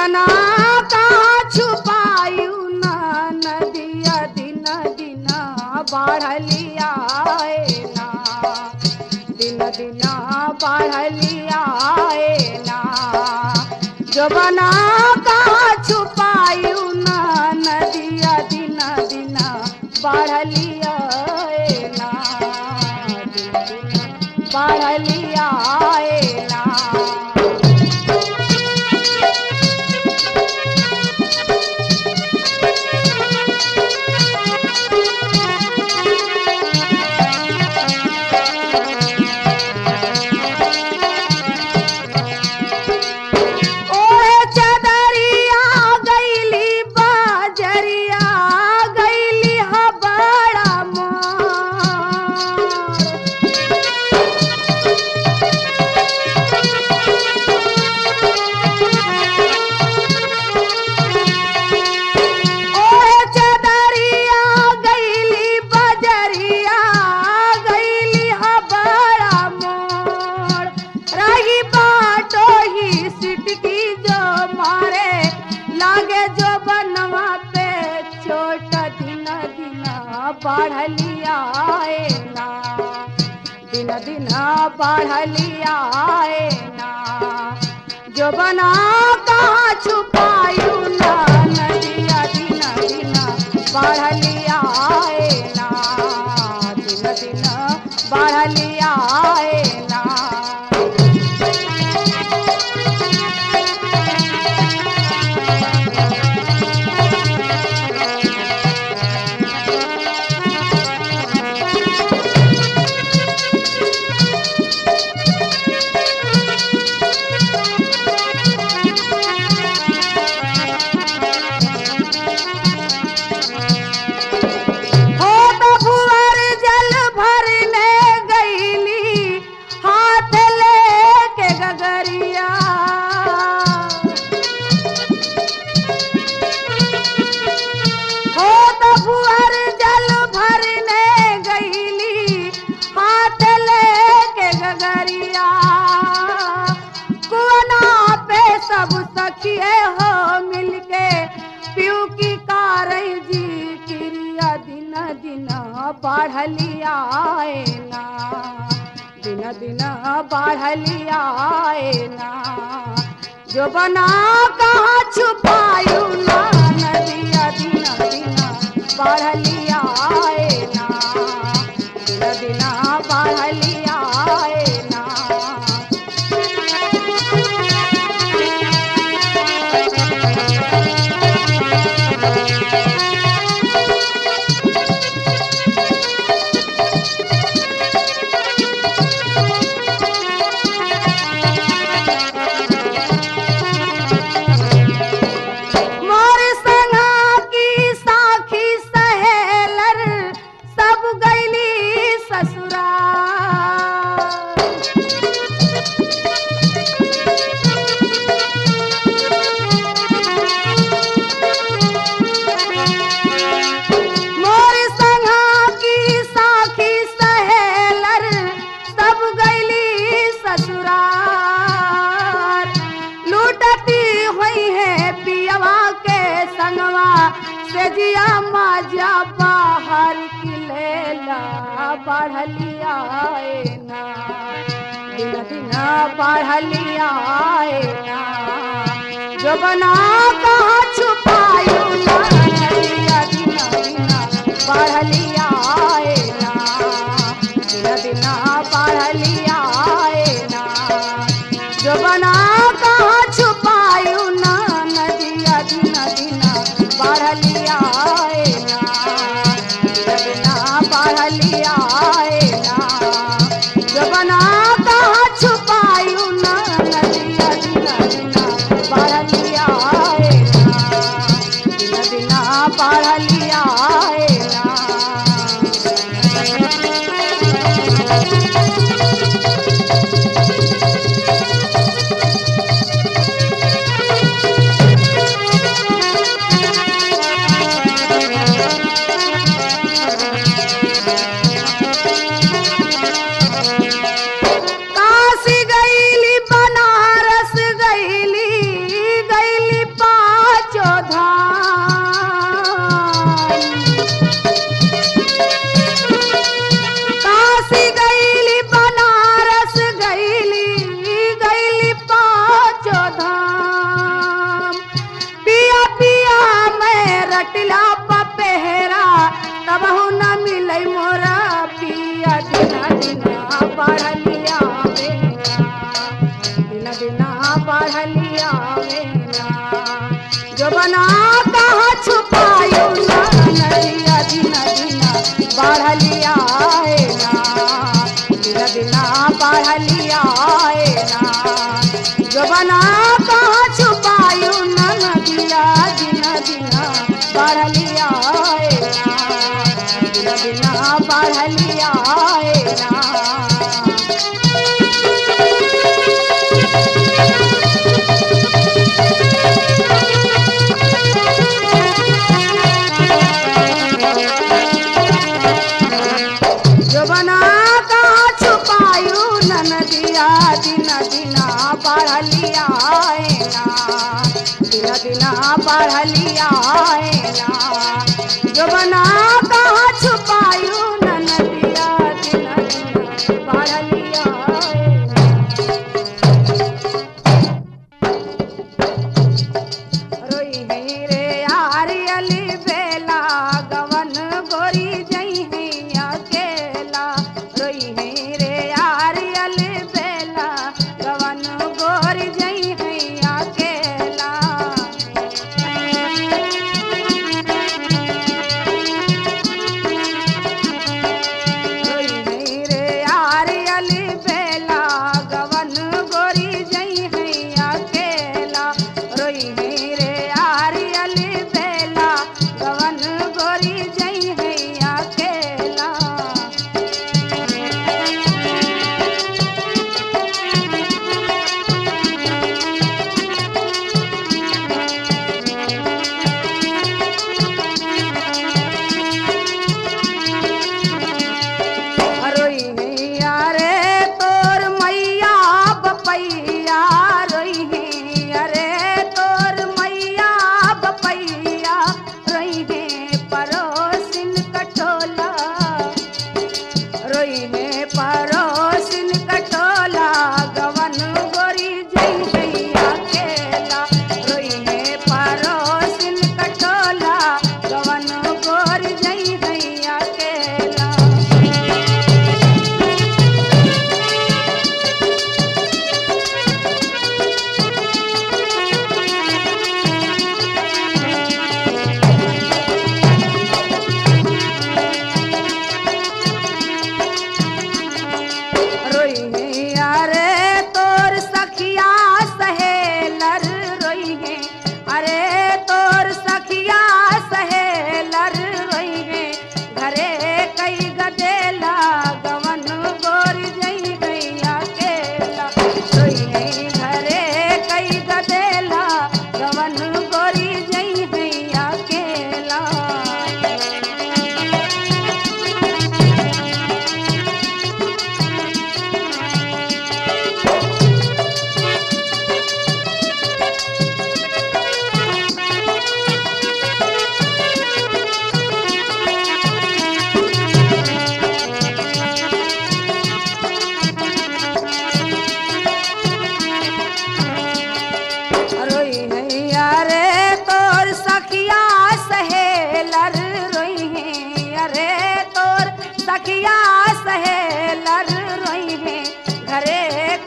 बना कहाँ छुपायू ना नदिया दिन दिन बढ़लिया ना दिन दिन बढ़लिया ना जो बना कहाँ छुपायू ना नदिया दिन दिन बढ़लिया ना दिन दिन बढ़लिया ना बढ़लिया ना दिन दिन बढ़लिया ना जो बना कहाँ छुपायू ना नदिया दिन दिन बढ़लिया ना दिन दिन बढ़लिया ना सब सखिए हो मिलके पीऊ की कारई जी क्रिया दिन दिन बढ़लिया ना दिन दिन बढ़लिया ना जो बना कहाँ छुपायू ना नदिया दिन दिन बढ़लिया ना दिन दिन बढ़लिया ना जिया माजा बाहर की लेला बढ़लिया ना दिन दिन बढ़लिया ना जो बना कहाँ छुपायू ना नदिया दिन दिन बढ़लिया ना दिन दिन बढ़लिया ना जो बना कहाँ छुपायू ना नदिया दिन दिन बढ़लिया ना दिन बढ़लिया ना जो बना कहाँ छुपायू ना नदिया दिन दिन बढ़लिया ना दिन दिन बढ़लिया ना ना जो बना कहाँ छुपायो ना नदिया दिन दिना बढ़ लिया ना दिन दिना बढ़ लिया ना जो बना कहाँ छुपायो ना नदिया दिन दिना बढ़ लिया ना दिन दिना बढ़ लिया ना जो बना कहाँ छुपायू नदिया दिन दिना बढ़ लिया ना दिन दिना बढ़ लिया ना जो बना कहाँ छुपायू नदिया दिन दिना बढ़ लिया रोई है रे यारी अली बेला गवन गोरी जई है अकेला रोई है रे यारी अली बेला गवन गोरी जई है अकेला रोई है रे यारी अली बेला गवन गोरी जई है अकेला रोई है रे यारी अली बेला गवन गोरी जई है अकेला रोई हैया रे तोर मैया बपैया रोई है अरे तोर मैया बपैया रोई है परोसिन कटोला रोई है परोसिन कटोला गवन गोरी जई है अकेला रोई है परोसिन कटोला गवन गोरी जई है अकेला रोई है अरे तोर सखिया सहेलर रोई है अरे तोर सखिया सहेलर रोई है घरे कई गदेला गवन गोरी जई गई अकेला रोई है घरे कई गदेला गवन गोरी जई गई अकेला रोई हैया रे तोर सखिया सहेलर रोई है अरे तोर सखिया सहेलर रोई है घरे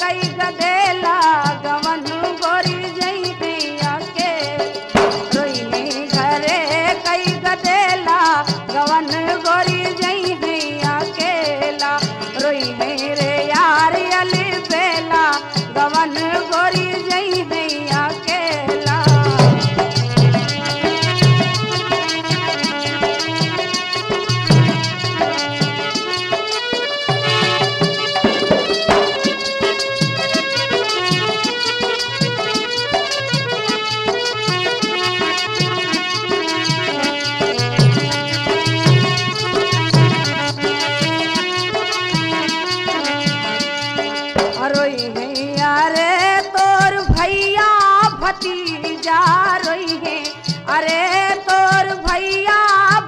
कई गदेला गवन गोरी जई है अकेला रोई है घरे कई गदेला गवन गोरी जई है अकेला रोई है रे यारी अली बेला गवन गोरी जई है अकेला रोई हैया रे तोर भैया भतीजा रोई है अरे तोर भैया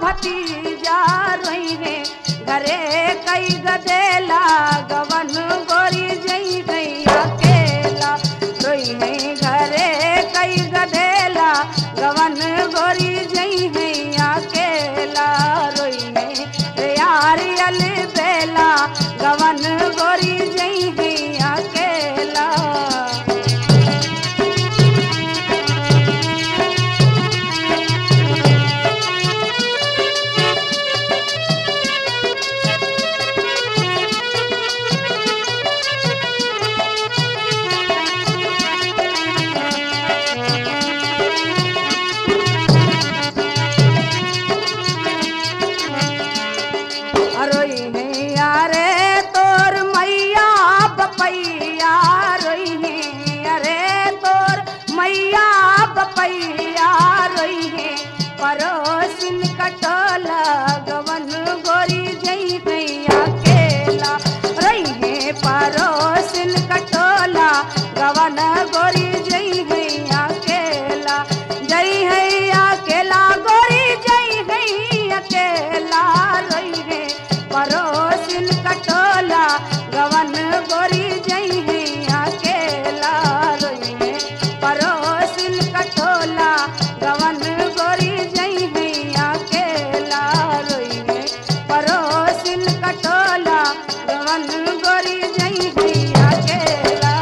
भतीजा रोई है घरे कई गदेला गवन गोरी जई गई अकेला रोई है घरे कई गदेला गवन गोरी जई है अकेला रोई है रे यारी अली बेला गवन गोरी जई है अकेला निमैया बपैया रोई है परोसिन कटोला गवन गोरी जई हैया केला रोई है परोसिन कटोला गवन गोरी जई हैया केला जई हैया केला गोरी जई हैया केला रोई है परोसिन कटोला गवन गोरी जई हैया केला रोई है परोसिन कटोला गवन गोरी जई हैया केला रोई है परोसिन कटोला गवन गोरी जई हैया केला।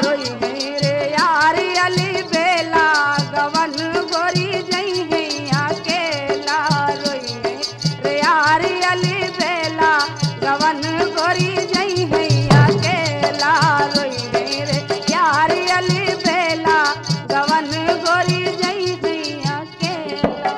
रोई है रे यारी अली बेला गवन गोरी जई हैया केला रोई है रे यारी अली बेला गवन गोरी जई हैया केला रोई है रे यारी अली बेला गवन गोरी जई हैया केला।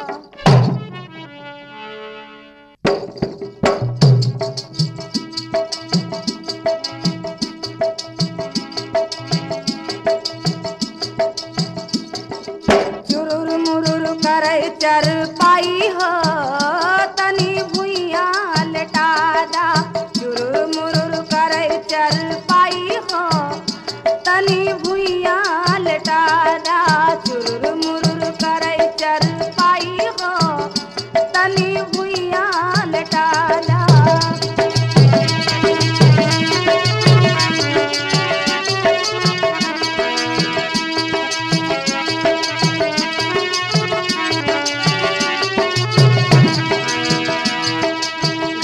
चुरुर मुरुर करे चर पाई हो तनी भुइया लेटा दा चुरुर मुरुर करे चर पाई हो तनी भुइया लेटा दा चुरुर मुरुर करे चर पाई हो तनी भुइया लेटा दा।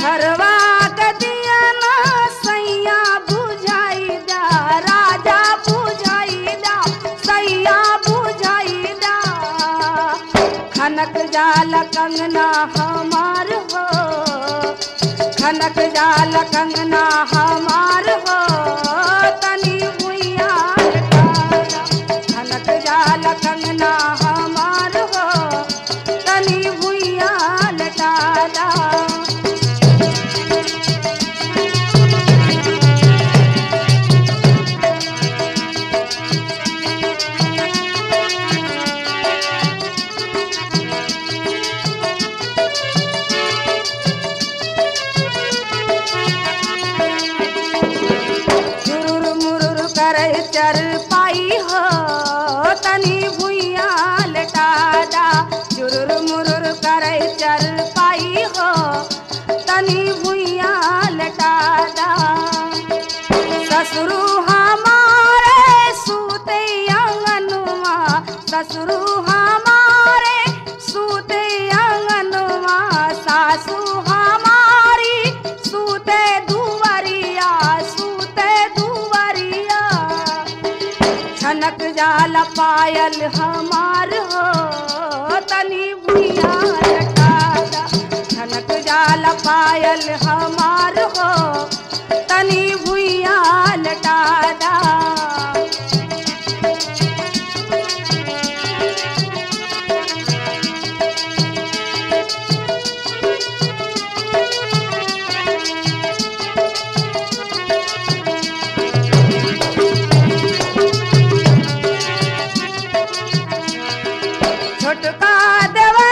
घरवा गदिया ना सैया बुझाई दा राजा बुझाई दा सैया बुझाई दा खनक जाल कंगना हमार हो खनक जाल कंगना हमार हो तनी भुइया लेटा दा खनक जाल कंगना हमार हो तनी भुइया लेटा दा। चुरुर मुरुर करे चर पाई हो तनी भुइया लेटा दा चुरुर मुरुर करे चर पाई हो तनी भुइया लेटा दा। ससुरु हमारे सूते आंगनवा ससुरु हमारे सूते आंगनवा सासू हमारी सूते दुवरिया छनक जाल पायल हमार हो तनी भुइया लेटा दा छनक जाल पायल हमार हो तनी भुइया लेटा दा। छोटका देवर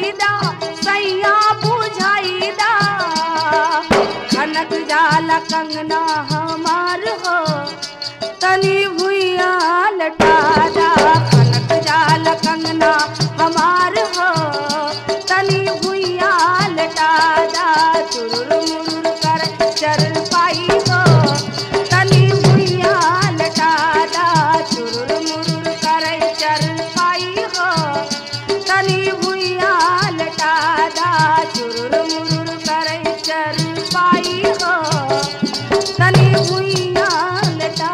बुझाईदा सैया बुझाईदा खनक जाला कंगना हमार हो तनी भुइया लटादा खनक जाला कंगना हमार हो तनी भुइया लटादा चुरुर मुरुर कर चर पाई हो तनी भुइया लटादा चुरुर मुरुर कर चर पाई हो तनी भुइया लटादा चुरुर मुरुर कर चर पाई हो तनी भुइया लटा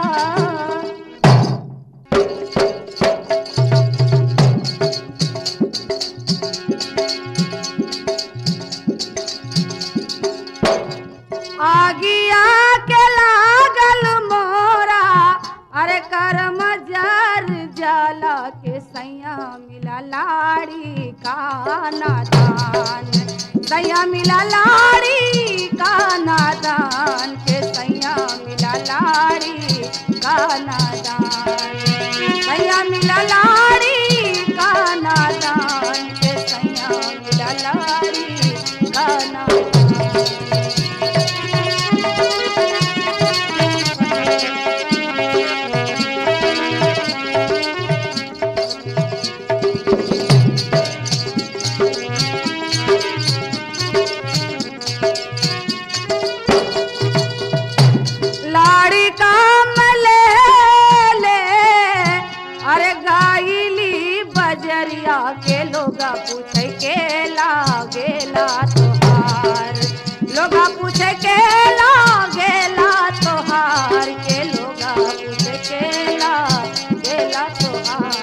आगिया के लागल मोरा अरे करम जार जाला के सैया मिला लाड़ी का नादान सैया मिला लाड़ी का नादान के सैया मिला लाड़ी का नादान सैया मिला लाड़ी का नादान के सैया मिला लाड़ी का नादान लाड़ी काम ले ले अरे गाइली बजरिया के लोगा पूछे के लागेला तोहार लोगा पूछे के लागेला तोहार के लोगा पूछे के लागेला तोहार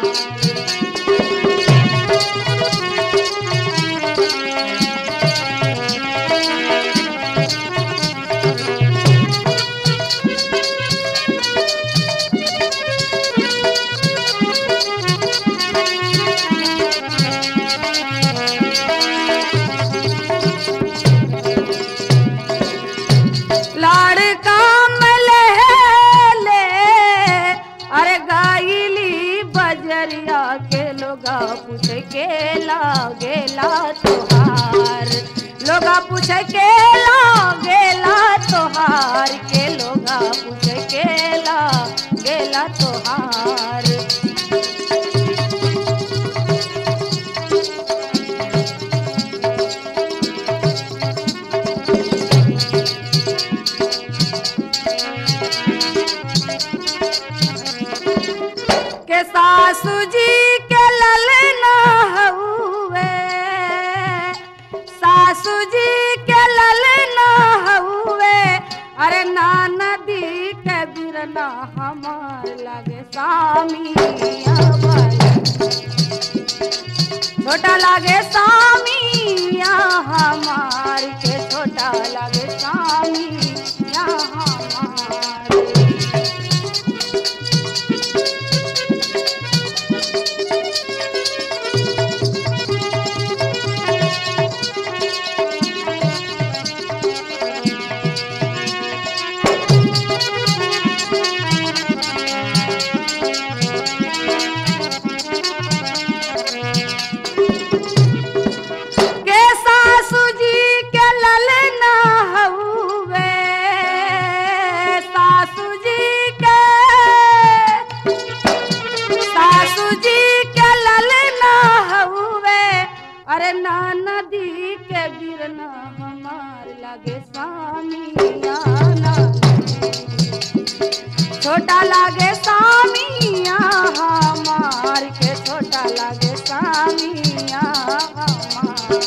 लाड़का मले ले अरे गाइली बजरिया के लोगा पूछे के लागेला तोहार लोगा पूछे के लागेला तोहार के लोगा पूछे के लागेला तोहार के सासू जी के ललना हुए सासू जी के ललना हुए अरे नदी के बिरना हमार लगे सामी छोटा लागे सामी हमार के छोटा लागे सामी हमार के सासू जी के ललना हुए सासू जी के ललना हुए अरे नदी के बिरना हमार लगे सामिया छोटा लागे सामिया हमार के छोटा लागे सामिया हमार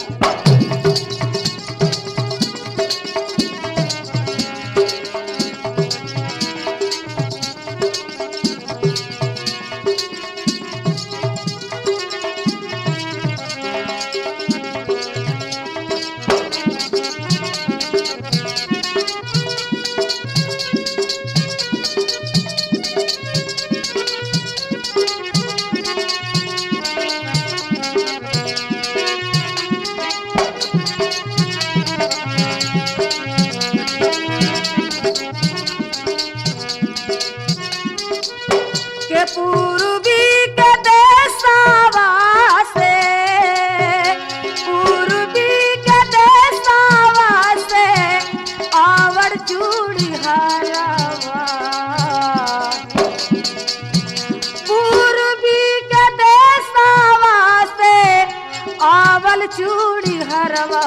लावल चूड़ी हरवा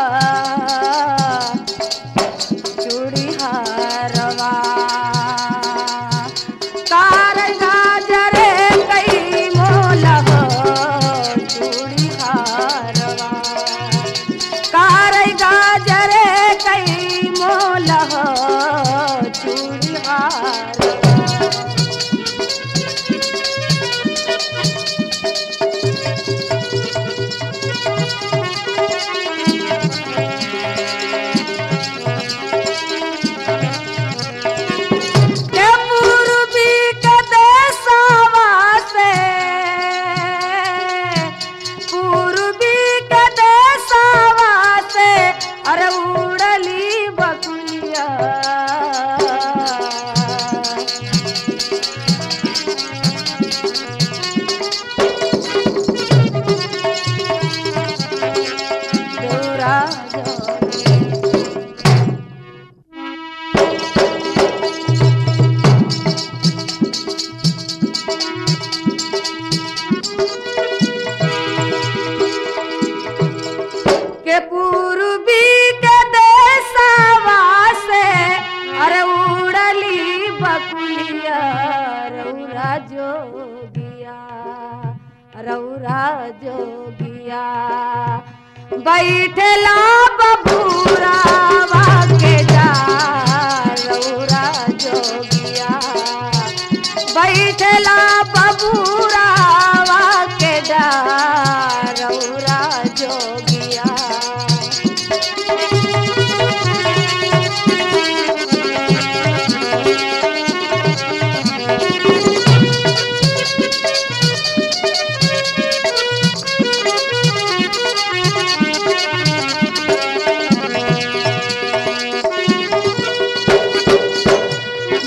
चूड़ी हरवा कार गाजरे कई मोला हो चूड़ी हरवा कार गाजरे कई मोला हो चूड़ी हरवा के पूर्वी के देशवा से अरे उड़ली बकुलिया रौरा जोगिया रौरा जोगिया बैठला बबूरावा के जा रौरा जोगिया बैठला बबूरावा के जा रौरा जोगिया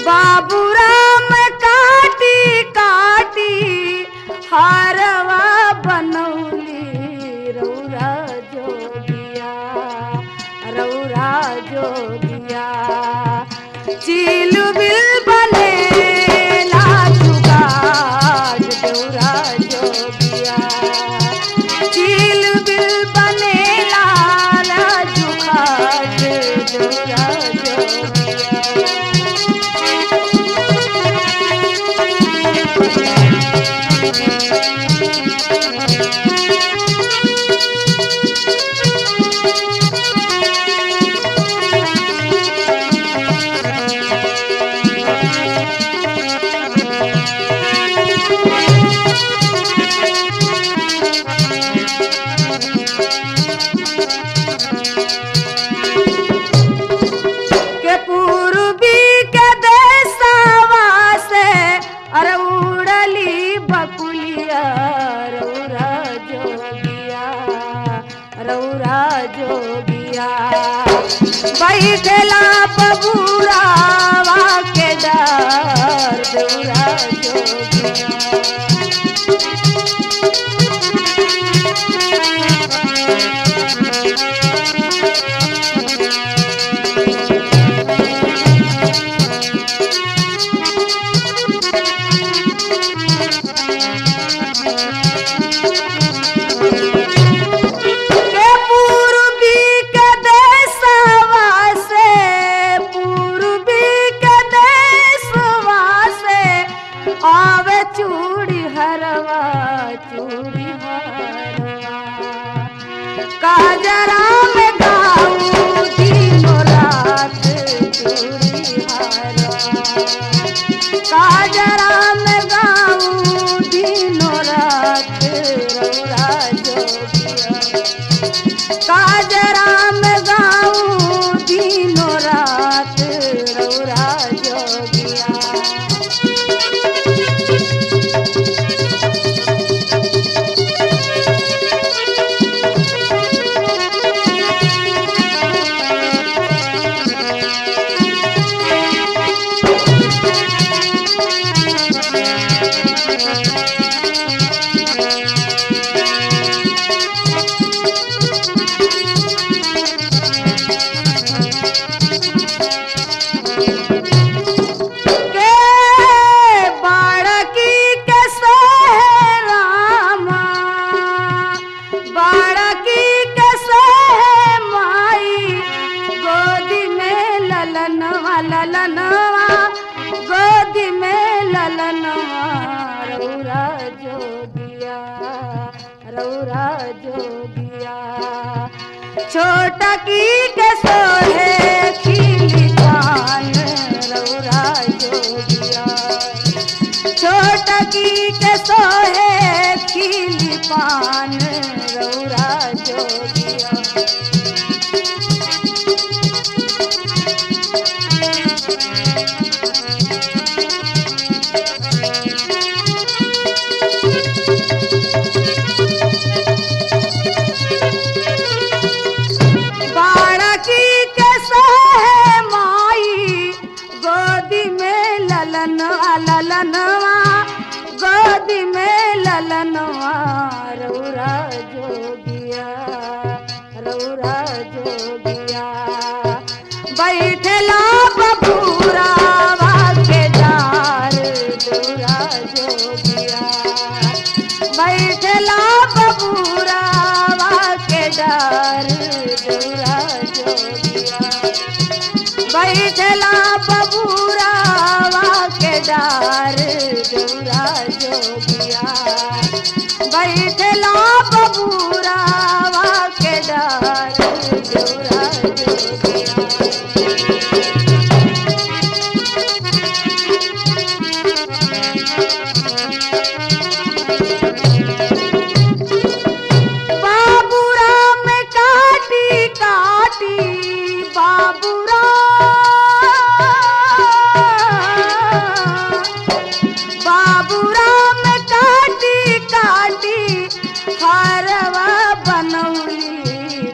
बाबूराम काटी काटी हारवा बनौली रौरा जोगिया रौरा जोगिया चील बिल बने लाजुगाज रौरा जोगिया चील बिल बने लाजुगाज रौरा जोगिया के पूर्वी के देशवा से अरे उड़ली बकुलिया रौरा जोगिया रौरा जोगिया बैठला बबूरावा के डर रौरा जोगिया आवे चूड़ी हरवा चूड़ी हरवा काजरा में गाऊं दिनों रात चूड़ी हरवा काजरा में गाऊं दिनों रात रौरा जोगिया काजरा में गाऊं दिनों रात रौरा जोगिया बाड़ा की छोटकी के सोहे खिली पान रौरा जोगिया। छोटकी के सोहे खिली पान रौरा जोगिया। ललनवा गोदी में ललनवा रौरा जोगिया रौरा जोगिया। बैठला बबूरा के डार रौरा जोगिया। बैठला बबूरा के डार रौरा जोगिया। बैठला बबूरा के डार रौरा जोगिया। बैठला बबूरा के डार रौरा जोगिया। बाबूरा में काटी काटी बाबूरा बाबूरा में काटी काटी हरवा बनौली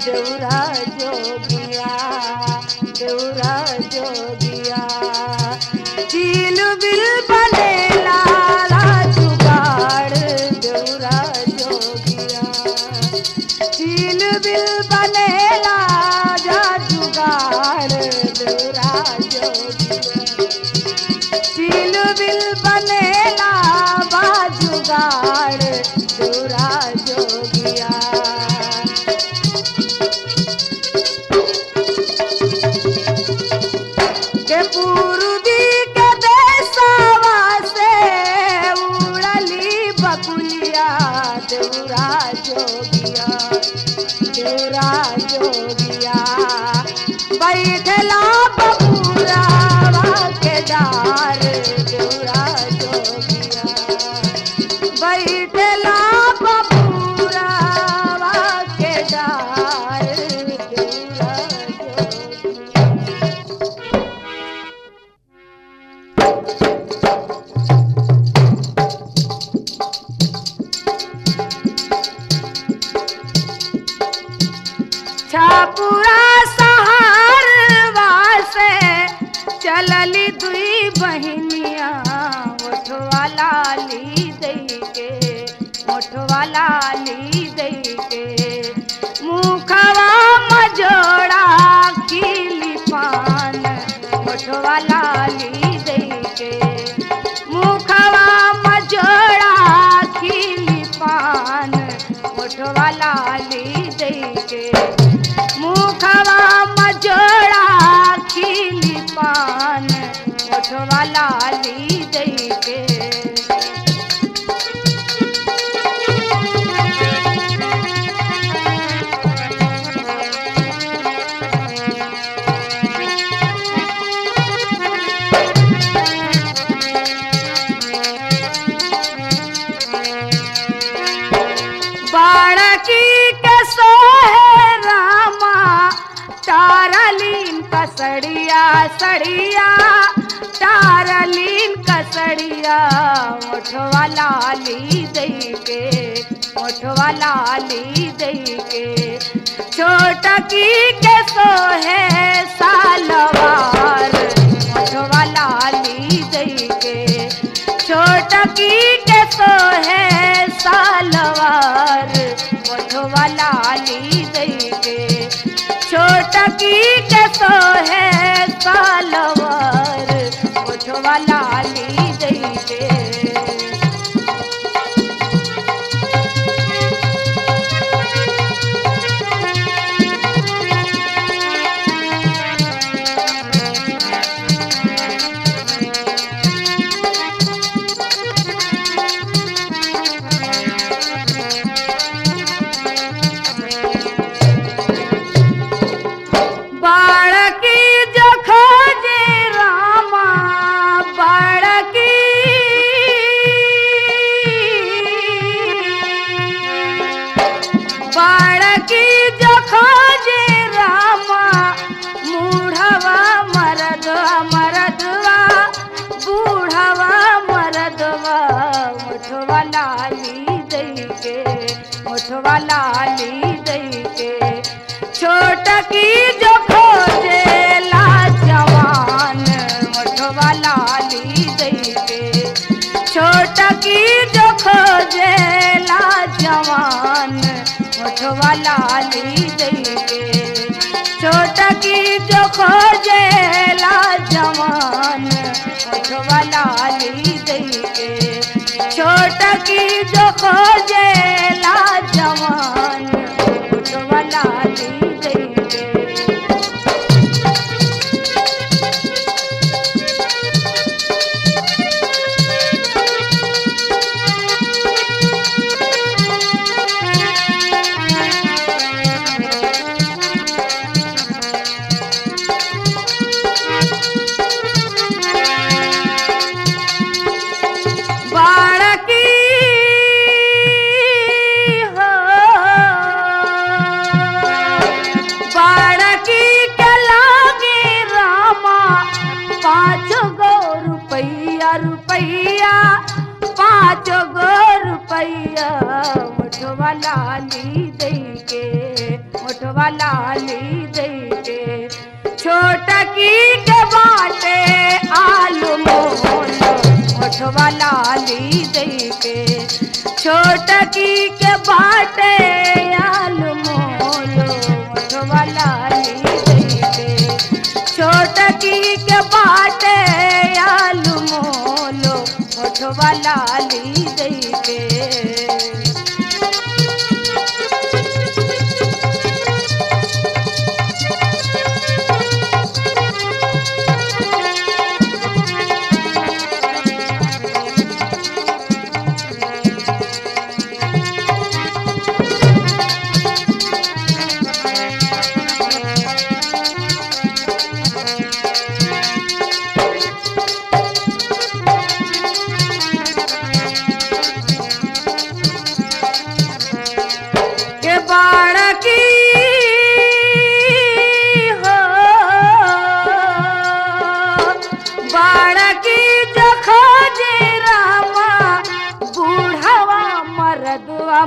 देवरा जोगिया देवरा जोगिया। चील बिल बनेला जुगाड़ देवरा जोगिया। चील बिल बनेला जुगाड़ देवरा जोगिया। चील बिल बनेला जुगाड़ देवरा जोगिया। के पूर्वी के देशवा से उड़ली बकुलिया देवरा जोगिया देवरा जोगिया। बैठला बबूरा के डार देवरा जोगिया। बैठला बबूरा के डार देवरा जोगिया। छापुरा सहारवा से चलली दुई बहिनिया मोठवा लाली दई के मोठवा लाली दई के। मुखवा मजोड़ा खिली पान मोठवा लाली दई के। मुखवा मजोड़ा खिली पान मोठवा लाली दई के। मुखवा मजोड़ा खिली पान मोठवा लाली दई के। बाड़की के सोहे रामा तारलीन कसड़िया सड़िया तारलीन कसड़िया मोठवा लाली दई के मोठवा लाली दई के। छोटकी के सोहे सालवार मोठवा लाली दई के। छोटकी के सोहे सालवार मोठवा लाली दई के। छोटकी के सोहे सालवार मोठवा लाली दई के। छोटकी जो खोजेला जवान मोठवा लाली दई के छोटकी जो खोजेला जवान मोठवा लाली दई के छोटकी जो खोजेला जवान मोठवा लाली दई के छोटकी जो खोजेला जवान मोठवा लाली दई के रुपैया 5 गो रुपैया मोठवा लाली दई के मोठवा लाली दई के छोटकी के बाटे आलू मोल मोठवा लाली दई के छोटकी के बाटे आलू मोल मोठवा लाली दई के छोटकी के बाटे आलू मोलो मोठवा लाली दई के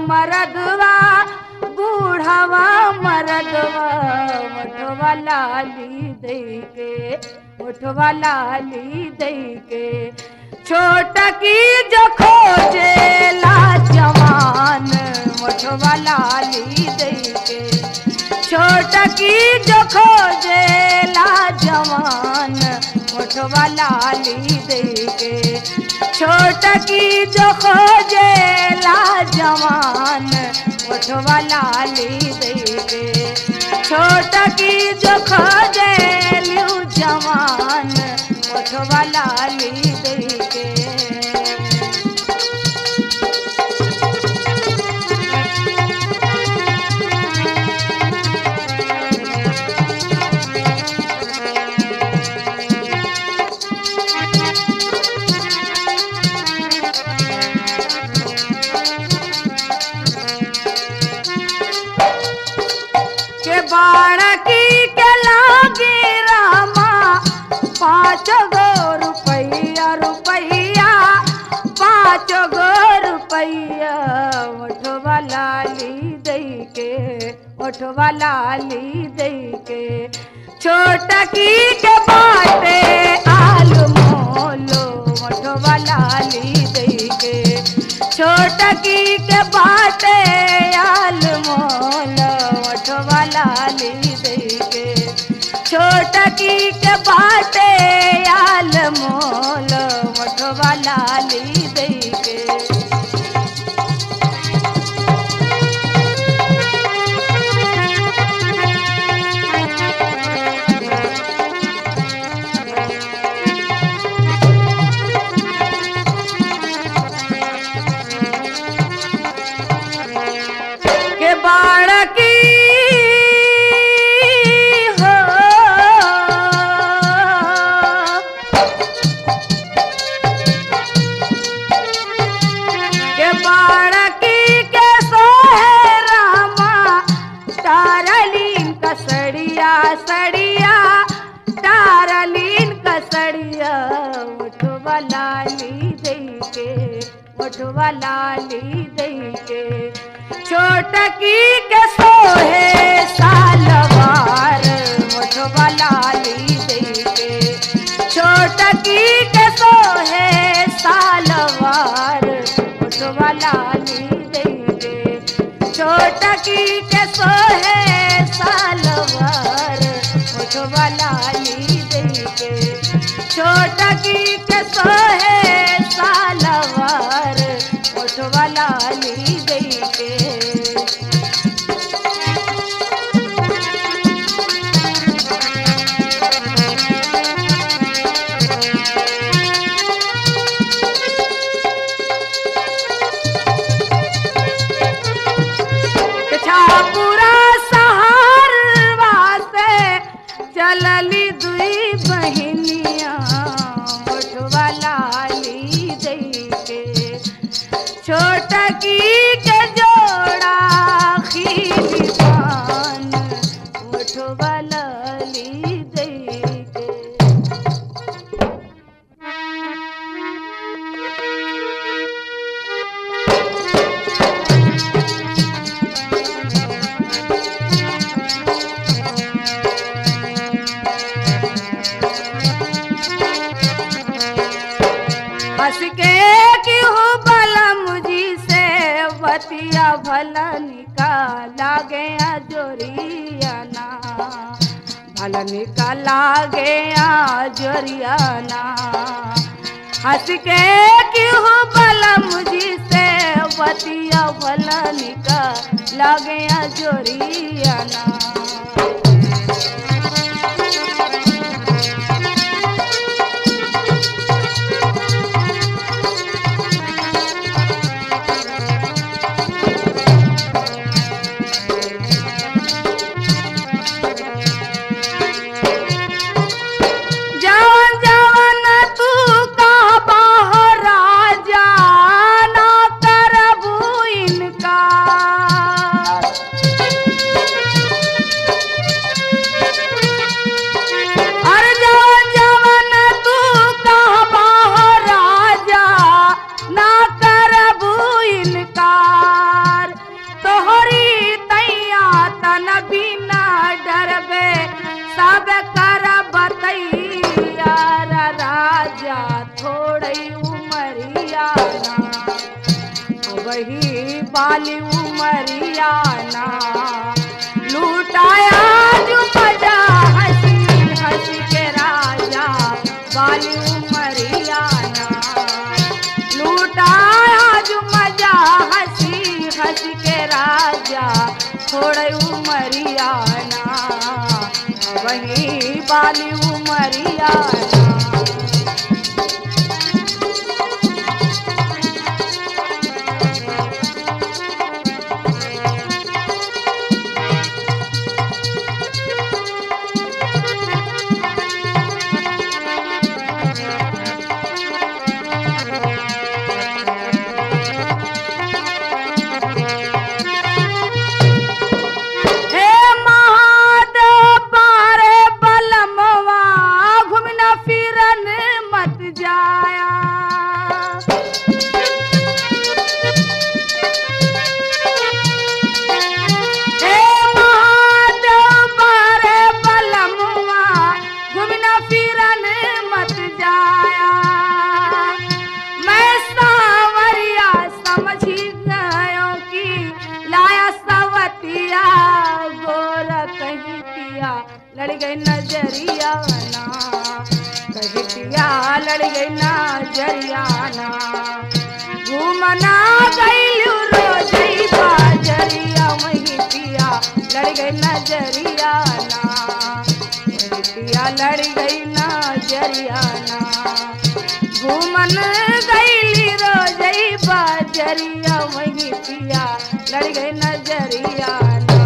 मरदवा बूढ़वा मरदवा मोठवा लाली दई के मोठवा लाली दई के छोटकी जो खोजेला जवान मोठवा लाली दई के छोटकी जो खोजेला जवान मोठवा लाली दई के छोटकी जो खोजेला जवान मोठवा लाली दई के छोटकी जो खोजेलू जवान मोठवा लाली दई के बाड़की के लागे रामा 5 गो रुपैया 5 गो रुपैया मोठवा लाली दई के मोठवा लाली दई के छोटकी के बाटे आलू मोलो मोठवा लाली दई के छोटकी के बाटे आलू मोलो मोठवा लाली दई के छोटकी के बाटे आल मोल मोठवा लाली दई के बाड़की हो के बाड़की के सोहे रामा तारलीन कसड़िया सड़िया तारलीन कसड़िया मोठवा लाली दई के मोठवा लाली दई के छोटकी के सोहे सालवार के सोहे सालवर उठवा लाली दई के छोटकी के सोहे सालवर उठवा लाली दई के पूरा सहार वास्ते चलली दुई बहनिया उठवा लाली दई के छोटकी के जोड़ा खीली पान उठवा लाली दई के हंस के क्यों बलम जी से बतिया भला निकाला गया जोरियाना भला निकाला गया जोरियाना हंस के क्यों बलम जी से बतिया भला निकाला गया जोरियाना सब कर बतैया राजा थोड़ी उमरियाना वही बाली उमरियाना लूटाया जो मजा हंसी हंसी के राजा बाली उमरियाना लूटाया जो मजा हंसी हंसी के राजा थोड़ी उमरियाना वही बाली उमरियाना लड़ गई नजरिया ना कहीं पिया लड़ गई नजरिया ना घूमना गई रोज बाजरिया वही पिया लड़ गई नजरिया ना वही पिया लड़ गई नजरिया ना घूमन गई रोज बाजरिया वही पिया लड़ गई नजरिया ना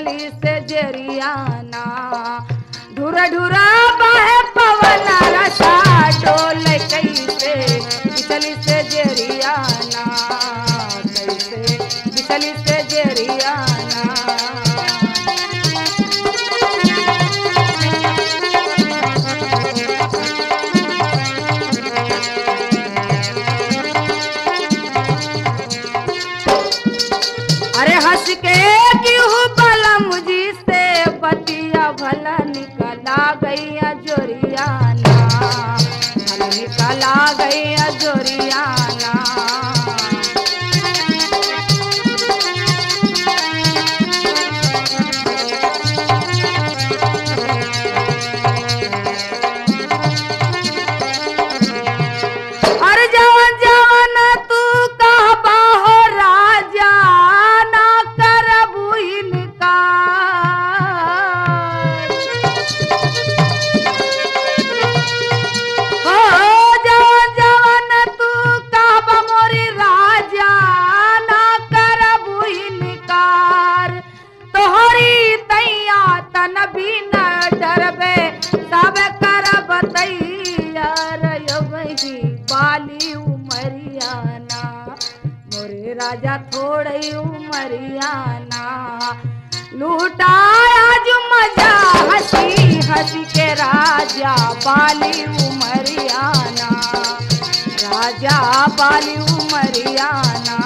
बिचली से जरियाना ढुर ढुरा बहे पवन रसा डोल कैसे बिचली से जरियाना कैसे बिचली से जरियाना अरे हंस के क्यों बलम जी से बतिया भला निकला गैया जोरियाना भला निकला गैया जोरियाना अरे जवन जवन तू कहबा हो राजा ना करबू इनकार हो जवन जवन तू कहबा मोरी राजा ना करबू इनकार तोहरी तैया तन भी न डरबे सब करब तैयार वही बाली उमरियाना मोरे राजा थोड़ी उमरियाना लूटाया जो मजा हंसी हंसी के राजा बाली उमरियाना राजा बाली उमरियाना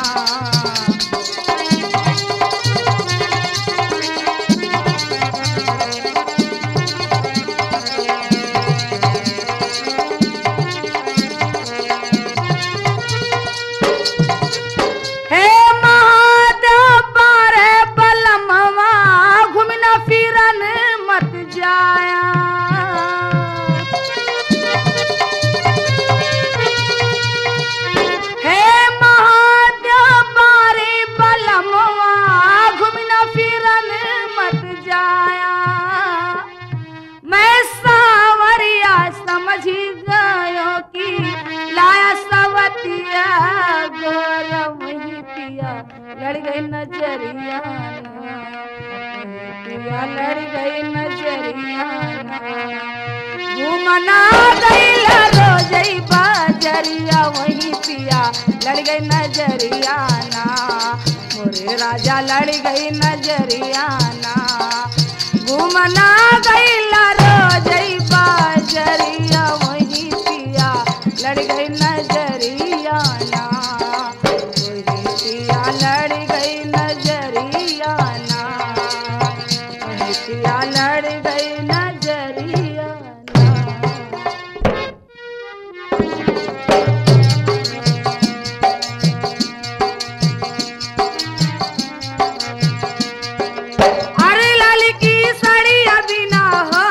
लड़ गई नजरियाना पिया लड़ गई नजरियाना घूमना गईला रोजई बाजरिया वही पिया लड़ गई नजरियाना मोरे राजा लड़ गई नजरियाना घूमना गईला रोजई बाजरिया वही पिया लड़ गई नजरियाना लड़ गई नजरियाना पिया लड़ गई नजरियाना अरे लाल की साड़ी अभी ना हो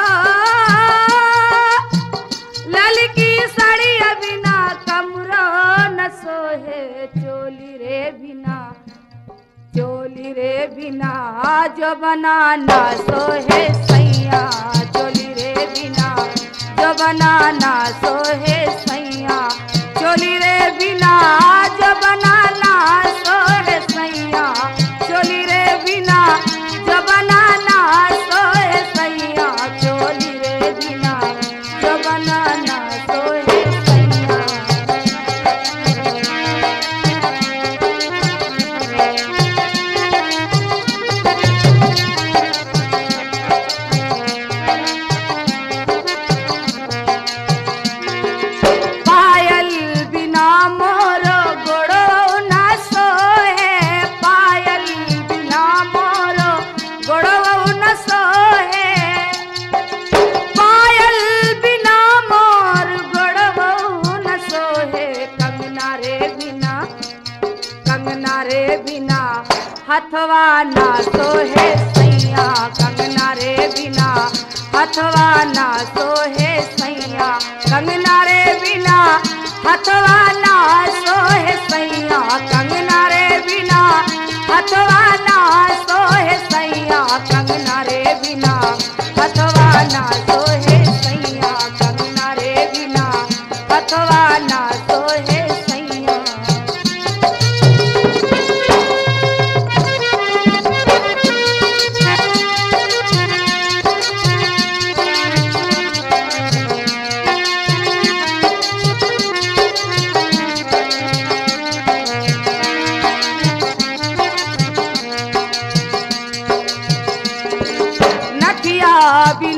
लाल की साड़ी अभी ना कमरा न सोहे चोली रे बिना जो बनाना सोहे सैया चोली रे बिना जो बनाना सोहे सैया चोली रे बिना जो बनाना सोहे सैया चोली रे बिना जो बनाना सोहे सैया चोली रे बिना जो बनाना सोहे सैया हथवा ना सोहे सैया कंगना रे बिना हथवा ना सोहे सैया कंगना रे बिना हथवा ना सोहे सैया कंगना रे बिना हथवा ना सोहे सैया कंगना रे बिना हथवा ना सोहे सैया कंगना रे बिना हथवा ना सोहे सैया।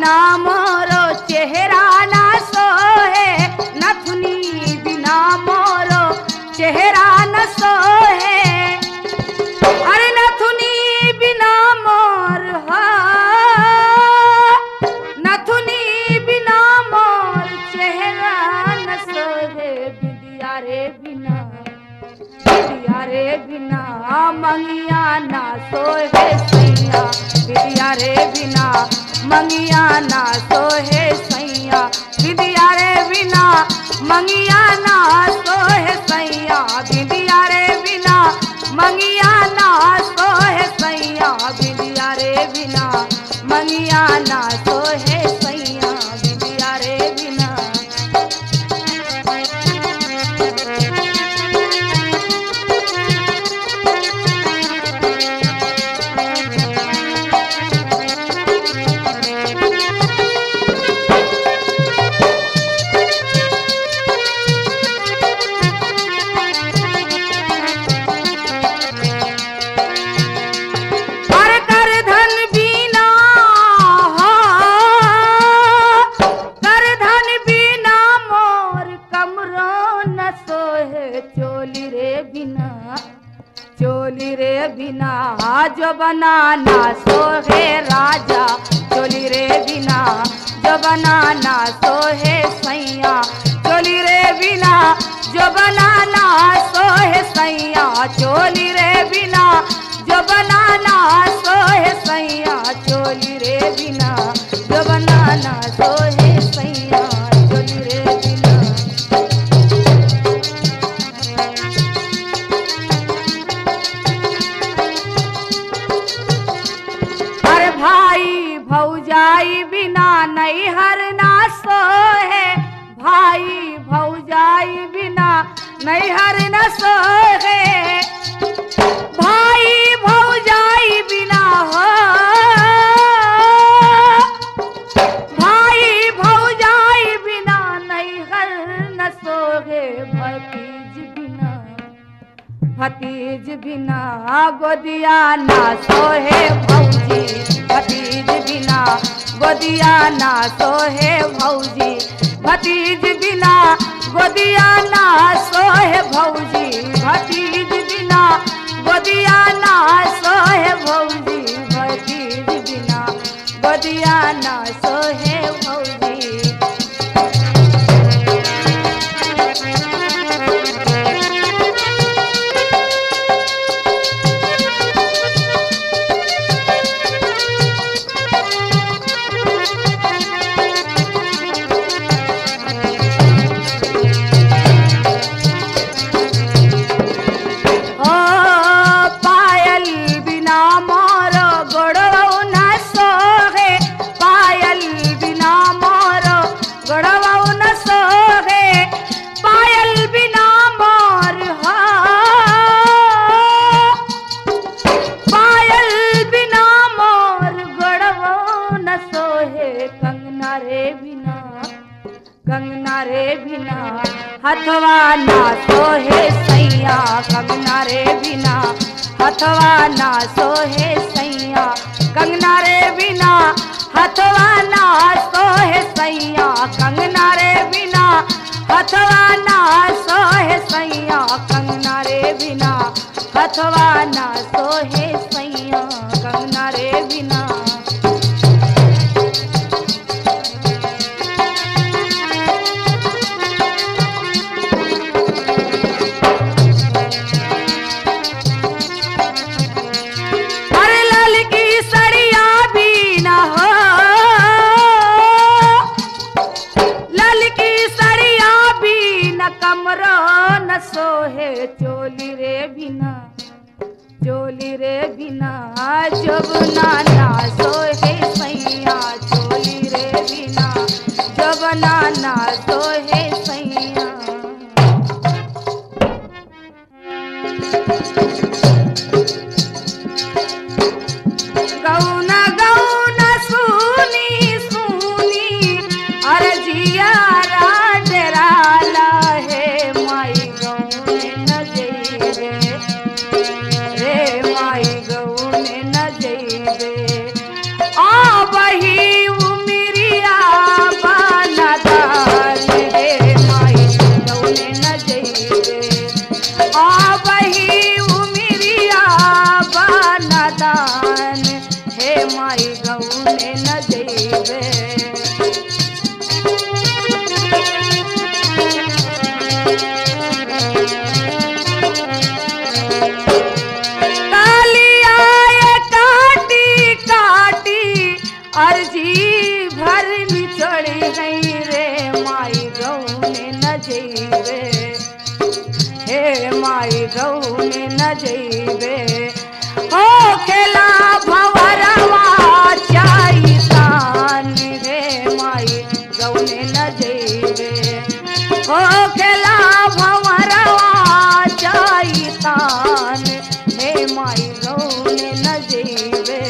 बिना मोरो चेहरा ना सोहे, नथुनी बिना मोरो चेहरा न सोहे। अरे नथुनी बिना मोर नथुनी बिना मोर चेहरा न सोहे। बिटिया रे बिना मंगिया ना सोहे सैया, बिटिया रे बिना मंगिया ना सोहे सैया, बिटिया रे बिना मंगिया ना सोहे सैया, बिटिया रे बिना मंगिया ना सोहे सैया, बिटिया रे बिना मंगिया ना सोहे सैया, बिटिया रे बिना। चोली रे बिना जो बनाना सोहे राजा, चोली रे बिना जो बनाना सोहे सैया, चोली रे बिना जो बनाना सोहे सैया, चोली रे बिना जो बनाना सोहे सैया, चोली रे बिना जो बनाना सोहे सैया, चोली रे बिना। भाई भौजाई बिना नैहर ना सोहे, भाई भौजाई बिना नैहर न सोहे, भाई भौजाई बिना हो, भाई भौजाई बिना नैहर न सोहे, भतीज बिना गोदिया ना सोहे भौजी, भतीज बिना गोदिया ना सोहे भौजी, भतीज बिना गोदिया ना सोहे भौजी, भतीज बिना गोदिया ना सोहे भौजी, भतीज बिना गोदिया ना सोहे भौजी। कंगना रे बिना हथवा ना सोहे सैया, कंगना रे बिना हथवा ना सोहे सैया, कंगना रे बिना हथवा ना सोहे सैया, कंगना रे बिना हथवा ना सोहे सैया, कंगना रे बिना हथवा ना सोहे सैया, कंगना रे बिना। सोहे चोली रे बिना, चोली रे बिना जबना ना सोहे सैया, चोली रे बिना जबना ना सोहे सैया। गौना गौना सुनी सुनी अरजिया राजराला है, माई गौने न जइबे रे, माई गौने न जइबे आ बही उमिरिया गौने न जइबे हो खेला भंवरवा चाइतान हे माई गौने न जइबे हो खेला भंवरवा चाइतान हे माई गौने न जइबे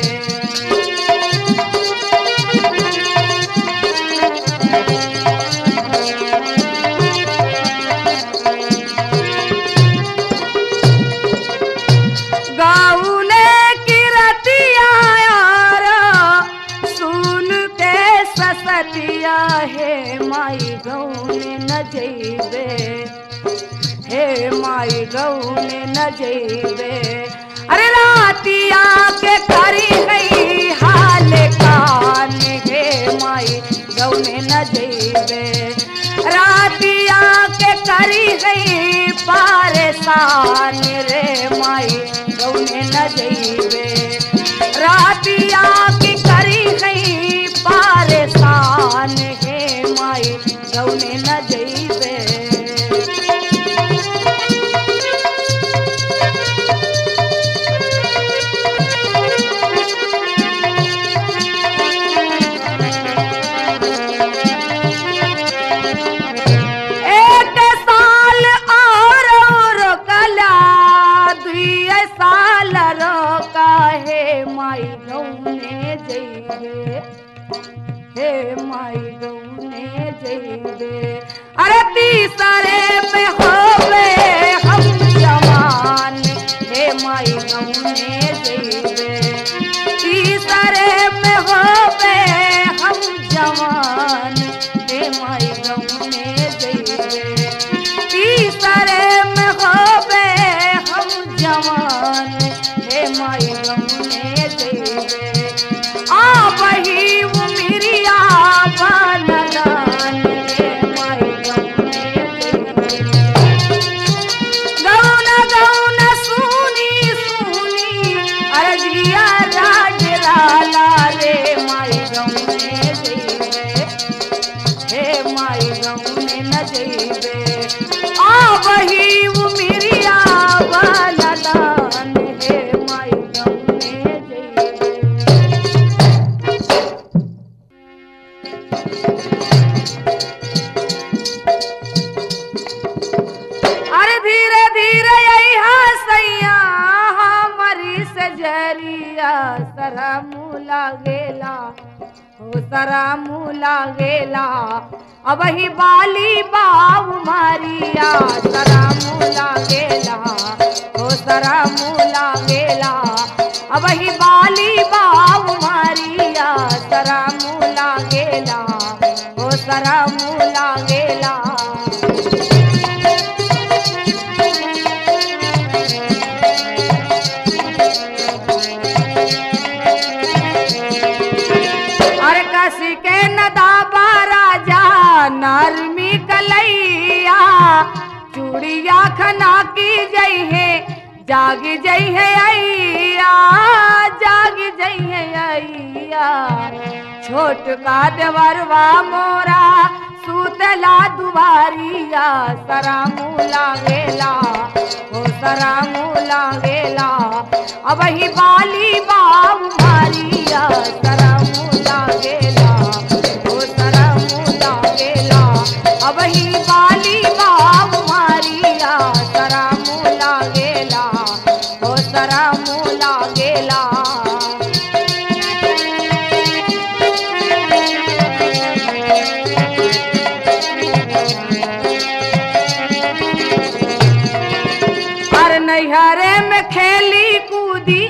गौने की रतिया यार सुन के ससतिया हे माई गौने न जइबे हे माई गौने न जइबे अरे रातिया के करी गई हाल कान हे माई गौने न जइबे रातिया के करी गई परेशान रे माई गौने न जइबे रातिया की करी गई परेशान हे माई गौने न जइबे माई गौने जइबे हे माई गौने जइबे अरे तीसरे में होवे हम जवान हे माई गौने जइबे तीसरे में होवे हम जवान हे माई गौने जइबे तीसरे में होवे हम जवान हे माई गौने जइबे आ बही उमिरिया बनदान हे माई गौने जइबे गौना गौना सुनी सुनी अरजिया राज लाला रे माई गौने जइबे हे माई गौने न जइबे आ बही उमिरिया बनदान हे माई गौने जइबे अरे धीरे धीरे यही हसैया हमारी से जरिया सरा मुला गेला हो सरा मुला गेला अब ही बाली बाऊ मारिया सरा मुला गेला हो सरा मुला गेला अब ही बाली बाऊ मारिया सरा मुला गेला हो सरा मुला गेला अरे कसी के नदाबा राजा नरमी कलैया चूड़िया खना की जई है जाग जई है अइया जाग जई है अइया छोट का देवरवा मोरा सुतला दुबारिया सरा मुला गेला हो सरा मुला गेला अब ही बाली बाबू मारिया सरा मुला गेला हो सरा मुला गेला अब ही बाली बाबू मारिया सरा मुला गेला हो सरा मुला गेला नैहरे में खेली कूदी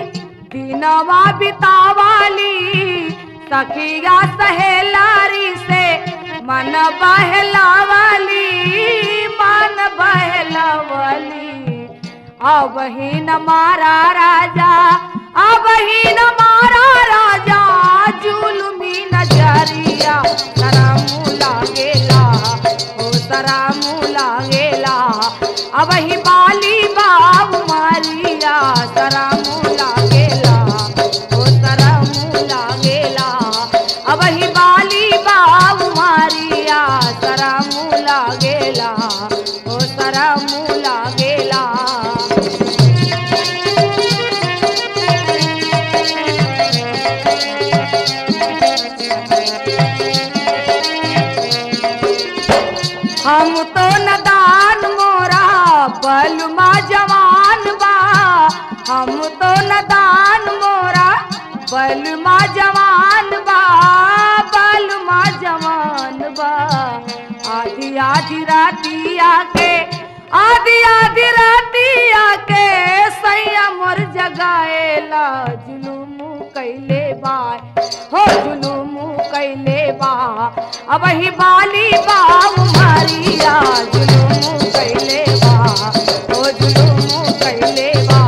दिनवा बितावाली सखिया सहेलारी से मन बहलावाली मन बहलावाली अब ही न मारा राजा अब ही न मारा राजा जुलमी नजरिया सरा मुला गेला ओ सरा मुला गेला अब ही बाली बाबू मारिया सरा मुला गेला ओ सरा मुला गेला अब ही बाली बाबू मारिया सरा मुला गेला ओ सरा मुला गेला हम तो नदान मोरा बलमा जवान बा, बलमा जवान बा। आधी आधी रातिया के, आधी आधी रातिया के सैया मोर जगाएला जुलूम कैले बा, हो जुलूम कैले बा। अब ही बाली बा उमरिया जुलूम कैले बा, हो जुलूम कैले बा।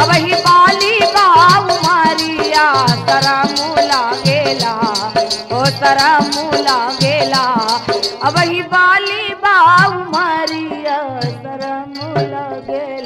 अब ही बाली बा उमरिया शरम लागेला, हो शरम लागेला। अब ही बाली बा उमरिया शरम लागेला।